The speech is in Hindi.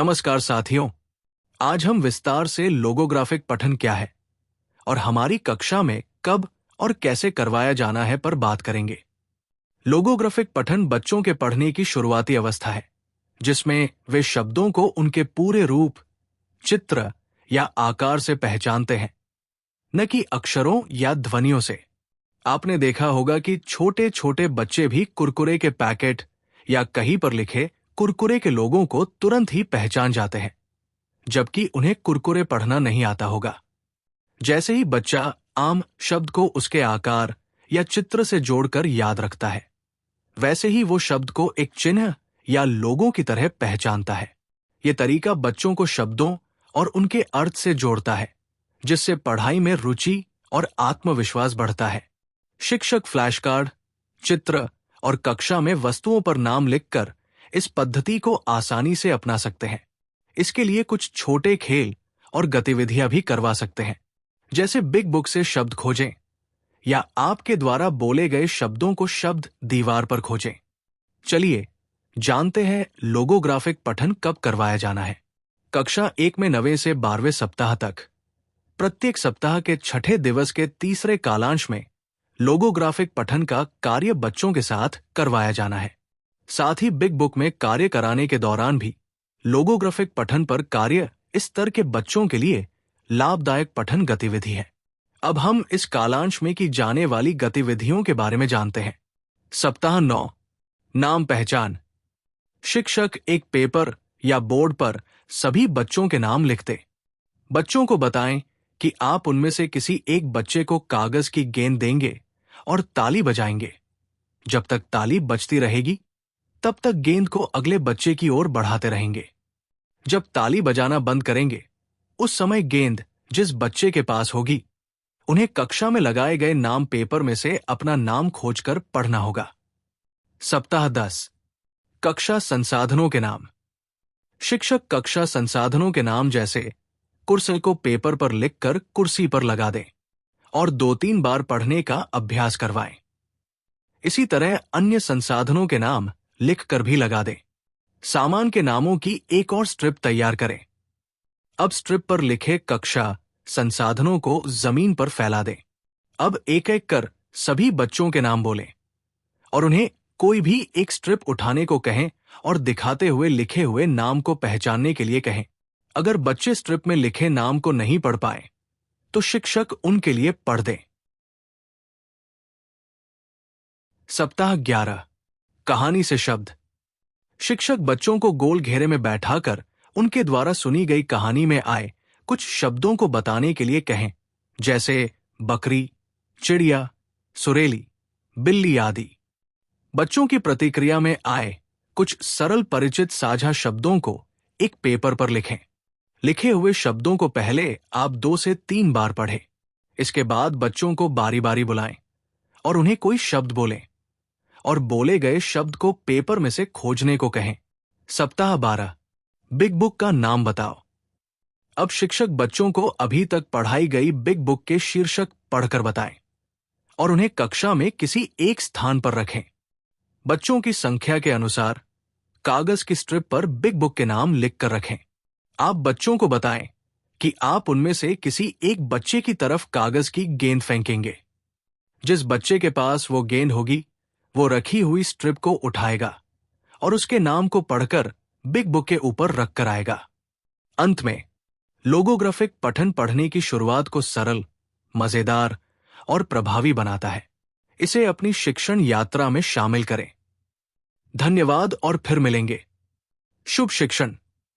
नमस्कार साथियों, आज हम विस्तार से लोगोग्राफिक पठन क्या है और हमारी कक्षा में कब और कैसे करवाया जाना है पर बात करेंगे। लोगोग्राफिक पठन बच्चों के पढ़ने की शुरुआती अवस्था है, जिसमें वे शब्दों को उनके पूरे रूप, चित्र या आकार से पहचानते हैं, न कि अक्षरों या ध्वनियों से। आपने देखा होगा कि छोटे छोटे बच्चे भी कुरकुरे के पैकेट या कहीं पर लिखे कुरकुरे के लोगों को तुरंत ही पहचान जाते हैं, जबकि उन्हें कुरकुरे पढ़ना नहीं आता होगा। जैसे ही बच्चा आम शब्द को उसके आकार या चित्र से जोड़कर याद रखता है, वैसे ही वो शब्द को एक चिन्ह या लोगों की तरह पहचानता है। ये तरीका बच्चों को शब्दों और उनके अर्थ से जोड़ता है, जिससे पढ़ाई में रुचि और आत्मविश्वास बढ़ता है। शिक्षक फ्लैश कार्ड, चित्र और कक्षा में वस्तुओं पर नाम लिखकर इस पद्धति को आसानी से अपना सकते हैं। इसके लिए कुछ छोटे खेल और गतिविधियां भी करवा सकते हैं, जैसे बिग बुक से शब्द खोजें या आपके द्वारा बोले गए शब्दों को शब्द दीवार पर खोजें। चलिए जानते हैं लोगोग्राफिक पठन कब करवाया जाना है। कक्षा 1 में 9वें से 12वें सप्ताह तक प्रत्येक सप्ताह के छठे दिवस के तीसरे कालांश में लोगोग्राफिक पठन का कार्य बच्चों के साथ करवाया जाना है। साथ ही बिग बुक में कार्य कराने के दौरान भी लोगोग्राफिक पठन पर कार्य इस स्तर के बच्चों के लिए लाभदायक पठन गतिविधि है। अब हम इस कालांश में की जाने वाली गतिविधियों के बारे में जानते हैं। सप्ताह 9, नाम पहचान। शिक्षक एक पेपर या बोर्ड पर सभी बच्चों के नाम लिखते। बच्चों को बताएं कि आप उनमें से किसी एक बच्चे को कागज की गेंद देंगे और ताली बजाएंगे। जब तक ताली बजती रहेगी, तब तक गेंद को अगले बच्चे की ओर बढ़ाते रहेंगे। जब ताली बजाना बंद करेंगे, उस समय गेंद जिस बच्चे के पास होगी, उन्हें कक्षा में लगाए गए नाम पेपर में से अपना नाम खोजकर पढ़ना होगा। सप्ताह 10, कक्षा संसाधनों के नाम। शिक्षक कक्षा संसाधनों के नाम जैसे कुर्सी को पेपर पर लिखकर कुर्सी पर लगा दें और 2-3 बार पढ़ने का अभ्यास करवाएं। इसी तरह अन्य संसाधनों के नाम लिखकर भी लगा दें। सामान के नामों की एक और स्ट्रिप तैयार करें। अब स्ट्रिप पर लिखे कक्षा संसाधनों को जमीन पर फैला दें। अब एक एक कर सभी बच्चों के नाम बोलें और उन्हें कोई भी एक स्ट्रिप उठाने को कहें और दिखाते हुए लिखे हुए नाम को पहचानने के लिए कहें। अगर बच्चे स्ट्रिप में लिखे नाम को नहीं पढ़ पाए, तो शिक्षक उनके लिए पढ़ दें। सप्ताह 11, कहानी से शब्द। शिक्षक बच्चों को गोल घेरे में बैठाकर उनके द्वारा सुनी गई कहानी में आए कुछ शब्दों को बताने के लिए कहें, जैसे बकरी, चिड़िया, सुरेली, बिल्ली आदि। बच्चों की प्रतिक्रिया में आए कुछ सरल परिचित साझा शब्दों को एक पेपर पर लिखें। लिखे हुए शब्दों को पहले आप 2 से 3 बार पढ़ें। इसके बाद बच्चों को बारी बारी बुलाएं और उन्हें कोई शब्द बोलें और बोले गए शब्द को पेपर में से खोजने को कहें। सप्ताह 12, बिग बुक का नाम बताओ। अब शिक्षक बच्चों को अभी तक पढ़ाई गई बिग बुक के शीर्षक पढ़कर बताएं और उन्हें कक्षा में किसी एक स्थान पर रखें। बच्चों की संख्या के अनुसार कागज की स्ट्रिप पर बिग बुक के नाम लिखकर रखें। आप बच्चों को बताएं कि आप उनमें से किसी एक बच्चे की तरफ कागज की गेंद फेंकेंगे। जिस बच्चे के पास वो गेंद होगी, वो रखी हुई स्ट्रिप को उठाएगा और उसके नाम को पढ़कर बिग बुक के ऊपर रखकर आएगा। अंत में लोगोग्राफिक पठन पढ़ने की शुरुआत को सरल, मजेदार और प्रभावी बनाता है। इसे अपनी शिक्षण यात्रा में शामिल करें। धन्यवाद और फिर मिलेंगे। शुभ शिक्षण।